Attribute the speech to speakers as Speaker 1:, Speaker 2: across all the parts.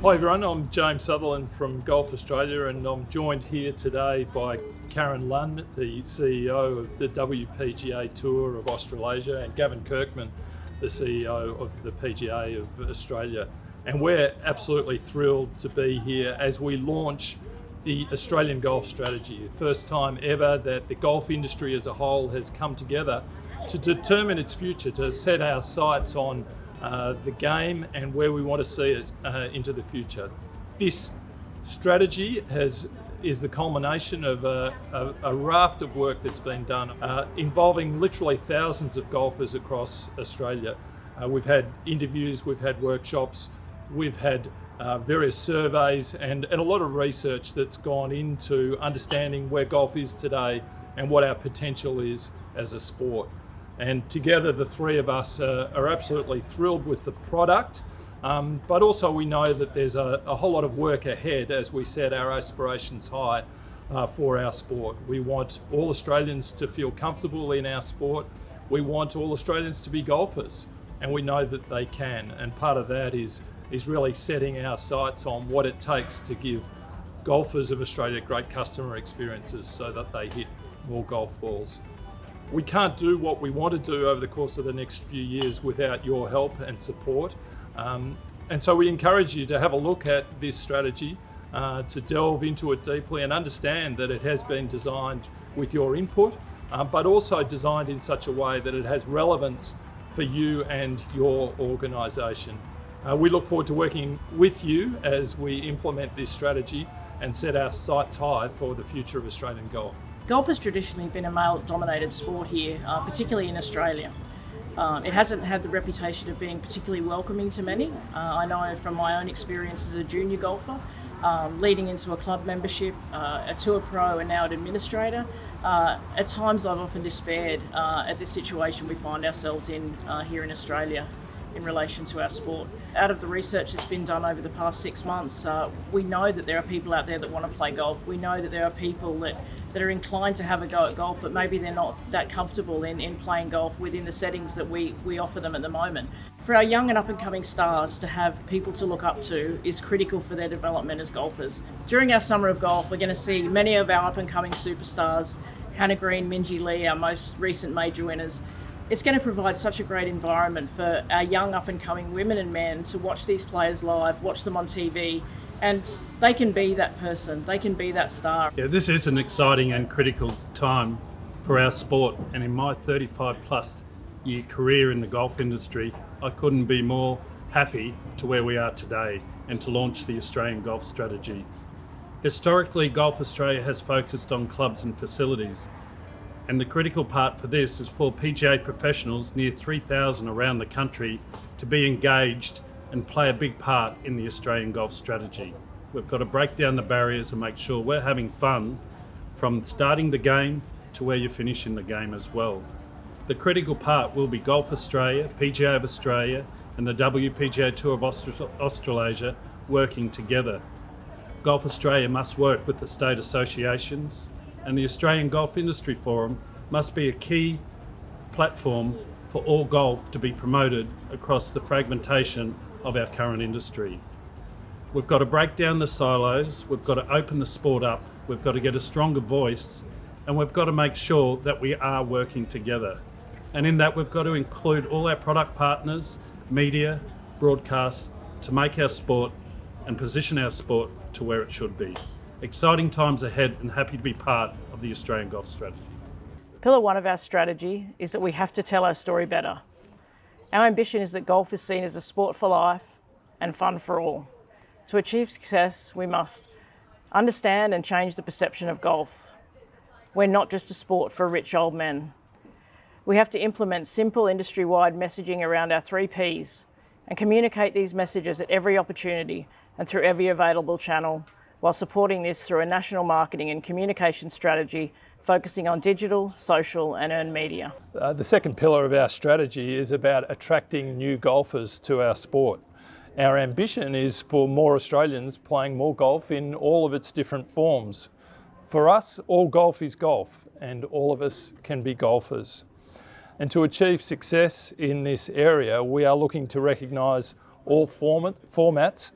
Speaker 1: Hi everyone, I'm James Sutherland from Golf Australia, and I'm joined here today by Karen Lunn, the CEO of the WPGA Tour of Australasia, and Gavin Kirkman, the CEO of the PGA of Australia. And we're absolutely thrilled to be here as we launch the Australian golf strategy. The first time ever that the golf industry as a whole has come together to determine its future, to set our sights on the game and where we want to see it into the future. This strategy is the culmination of a raft of work that's been done involving literally thousands of golfers across Australia. We've had interviews, we've had workshops, we've had various surveys and a lot of research that's gone into understanding where golf is today and what our potential is as a sport. And together the three of us are absolutely thrilled with the product, but also we know that there's a whole lot of work ahead as we set our aspirations high for our sport. We want all Australians to feel comfortable in our sport. We want all Australians to be golfers, and we know that they can. And part of that is really setting our sights on what it takes to give golfers of Australia great customer experiences so that they hit more golf balls. We can't do what we want to do over the course of the next few years without your help and support. And so we encourage you to have a look at this strategy, to delve into it deeply and understand that it has been designed with your input, but also designed in such a way that it has relevance for you and your organisation. We look forward to working with you as we implement this strategy and set our sights high for the future of Australian golf.
Speaker 2: Golf has traditionally been a male-dominated sport here, particularly in Australia. It hasn't had the reputation of being particularly welcoming to many. I know from my own experience as a junior golfer, leading into a club membership, a tour pro and now an administrator, at times I've often despaired at this situation we find ourselves in here in Australia in relation to our sport. Out of the research that's been done over the past 6 months, we know that there are people out there that want to play golf. We know that there are people that are inclined to have a go at golf, but maybe they're not that comfortable in playing golf within the settings that we offer them at the moment. For our young and up-and-coming stars to have people to look up to is critical for their development as golfers. During our Summer of Golf, we're going to see many of our up-and-coming superstars, Hannah Green, Minjee Lee, our most recent major winners. It's going to provide such a great environment for our young up-and-coming women and men to watch these players live, watch them on TV, and they can be that person, they can be that star.
Speaker 3: Yeah, this is an exciting and critical time for our sport, and in my 35 plus year career in the golf industry, I couldn't be more happy to where we are today and to launch the Australian golf strategy. Historically, Golf Australia has focused on clubs and facilities, and the critical part for this is for PGA professionals, near 3,000 around the country, to be engaged and play a big part in the Australian golf strategy. We've got to break down the barriers and make sure we're having fun from starting the game to where you finish in the game as well. The critical part will be Golf Australia, PGA of Australia and the WPGA Tour of Australasia working together. Golf Australia must work with the state associations, and the Australian Golf Industry Forum must be a key platform for all golf to be promoted across the fragmentation of our current industry. We've got to break down the silos, we've got to open the sport up, we've got to get a stronger voice, and we've got to make sure that we are working together. And in that, we've got to include all our product partners, media, broadcast, to make our sport and position our sport to where it should be. Exciting times ahead, and happy to be part of the Australian golf strategy.
Speaker 2: Pillar one of our strategy is that we have to tell our story better. Our ambition is that golf is seen as a sport for life and fun for all. To achieve success, we must understand and change the perception of golf. We're not just a sport for rich old men. We have to implement simple industry-wide messaging around our 3 Ps and communicate these messages at every opportunity and through every available channel, while supporting this through a national marketing and communication strategy focusing on digital, social and earned media.
Speaker 1: The second pillar of our strategy is about attracting new golfers to our sport. Our ambition is for more Australians playing more golf in all of its different forms. For us, all golf is golf, and all of us can be golfers. And to achieve success in this area, we are looking to recognise all formats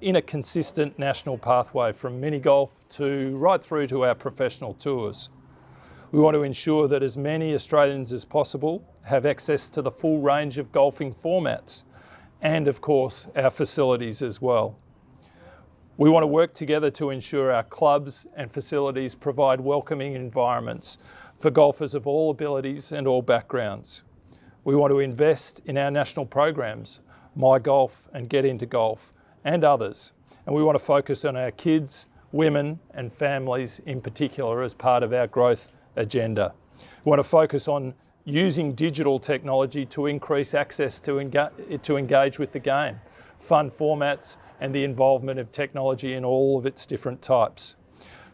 Speaker 1: in a consistent national pathway from mini golf to right through to our professional tours. We want to ensure that as many Australians as possible have access to the full range of golfing formats and, of course, our facilities as well. We want to work together to ensure our clubs and facilities provide welcoming environments for golfers of all abilities and all backgrounds. We want to invest in our national programs, My Golf and Get Into Golf, and others. And we want to focus on our kids, women and families in particular as part of our growth agenda. We want to focus on using digital technology to increase access to engage with the game, fun formats and the involvement of technology in all of its different types.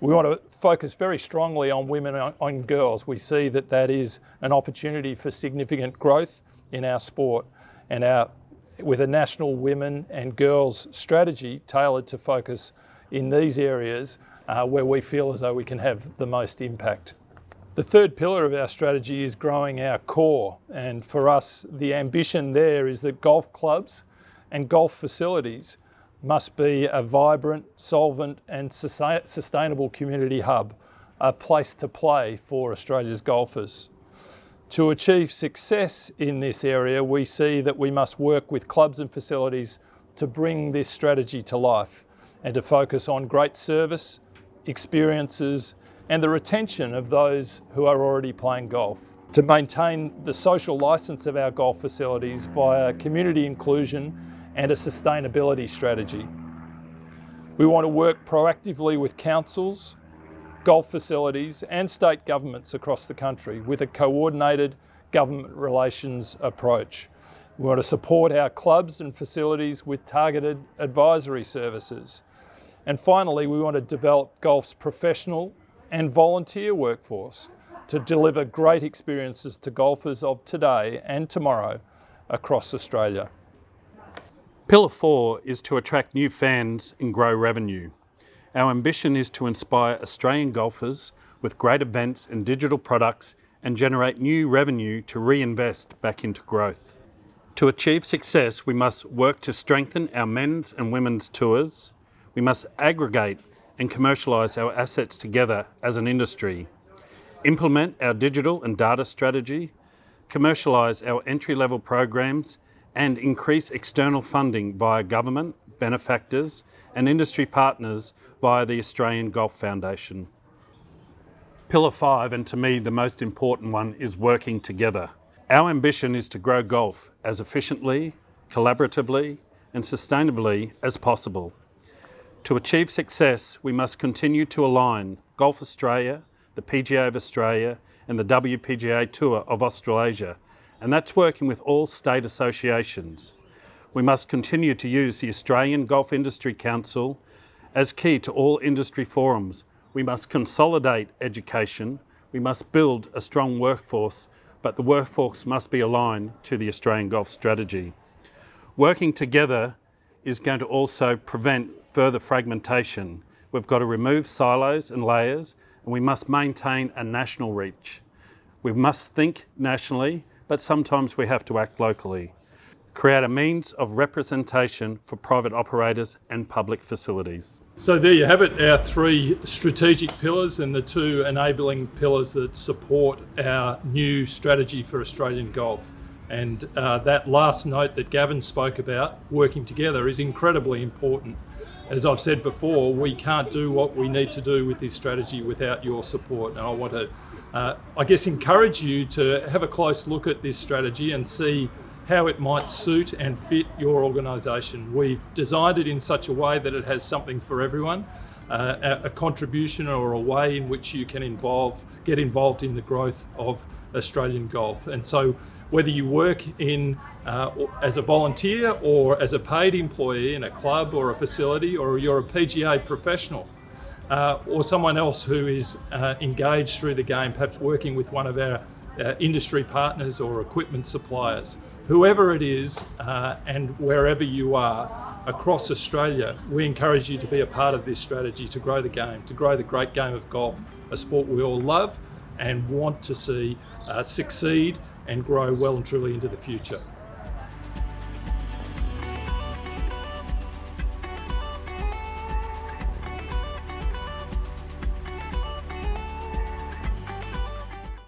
Speaker 1: We want to focus very strongly on women and girls. We see that that is an opportunity for significant growth in our sport, and with a national women and girls strategy tailored to focus in these areas where we feel as though we can have the most impact. The third pillar of our strategy is growing our core, and for us the ambition there is that golf clubs and golf facilities must be a vibrant, solvent and sustainable community hub, a place to play for Australia's golfers. To achieve success in this area, we see that we must work with clubs and facilities to bring this strategy to life and to focus on great service, experiences and the retention of those who are already playing golf. To maintain the social licence of our golf facilities via community inclusion and a sustainability strategy. We want to work proactively with councils, golf facilities and state governments across the country with a coordinated government relations approach. We want to support our clubs and facilities with targeted advisory services. And finally, we want to develop golf's professional and volunteer workforce to deliver great experiences to golfers of today and tomorrow across Australia.
Speaker 3: Pillar 4 is to attract new fans and grow revenue. Our ambition is to inspire Australian golfers with great events and digital products and generate new revenue to reinvest back into growth. To achieve success, we must work to strengthen our men's and women's tours. We must aggregate and commercialise our assets together as an industry, implement our digital and data strategy, commercialise our entry-level programs and increase external funding via government, benefactors and industry partners via the Australian Golf Foundation. Pillar 5, and to me the most important one, is working together. Our ambition is to grow golf as efficiently, collaboratively and sustainably as possible. To achieve success, we must continue to align Golf Australia, the PGA of Australia and the WPGA Tour of Australasia, and that's working with all state associations. We must continue to use the Australian Golf Industry Council as key to all industry forums. We must consolidate education, we must build a strong workforce, but the workforce must be aligned to the Australian Golf Strategy. Working together is going to also prevent further fragmentation. We've got to remove silos and layers, and we must maintain a national reach. We must think nationally, but sometimes we have to act locally. Create a means of representation for private operators and public facilities.
Speaker 1: So there you have it, our 3 strategic pillars and the 2 enabling pillars that support our new strategy for Australian golf. And that last note that Gavin spoke about, working together, is incredibly important. As I've said before, we can't do what we need to do with this strategy without your support. And I want to, encourage you to have a close look at this strategy and see how it might suit and fit your organisation. We've designed it in such a way that it has something for everyone, a contribution or a way in which you can get involved in the growth of Australian golf. And so whether you work as a volunteer or as a paid employee in a club or a facility, or you're a PGA professional, or someone else who is engaged through the game, perhaps working with one of our industry partners or equipment suppliers, whoever it is and wherever you are across Australia, we encourage you to be a part of this strategy to grow the game, to grow the great game of golf, a sport we all love and want to see succeed and grow well and truly into the future.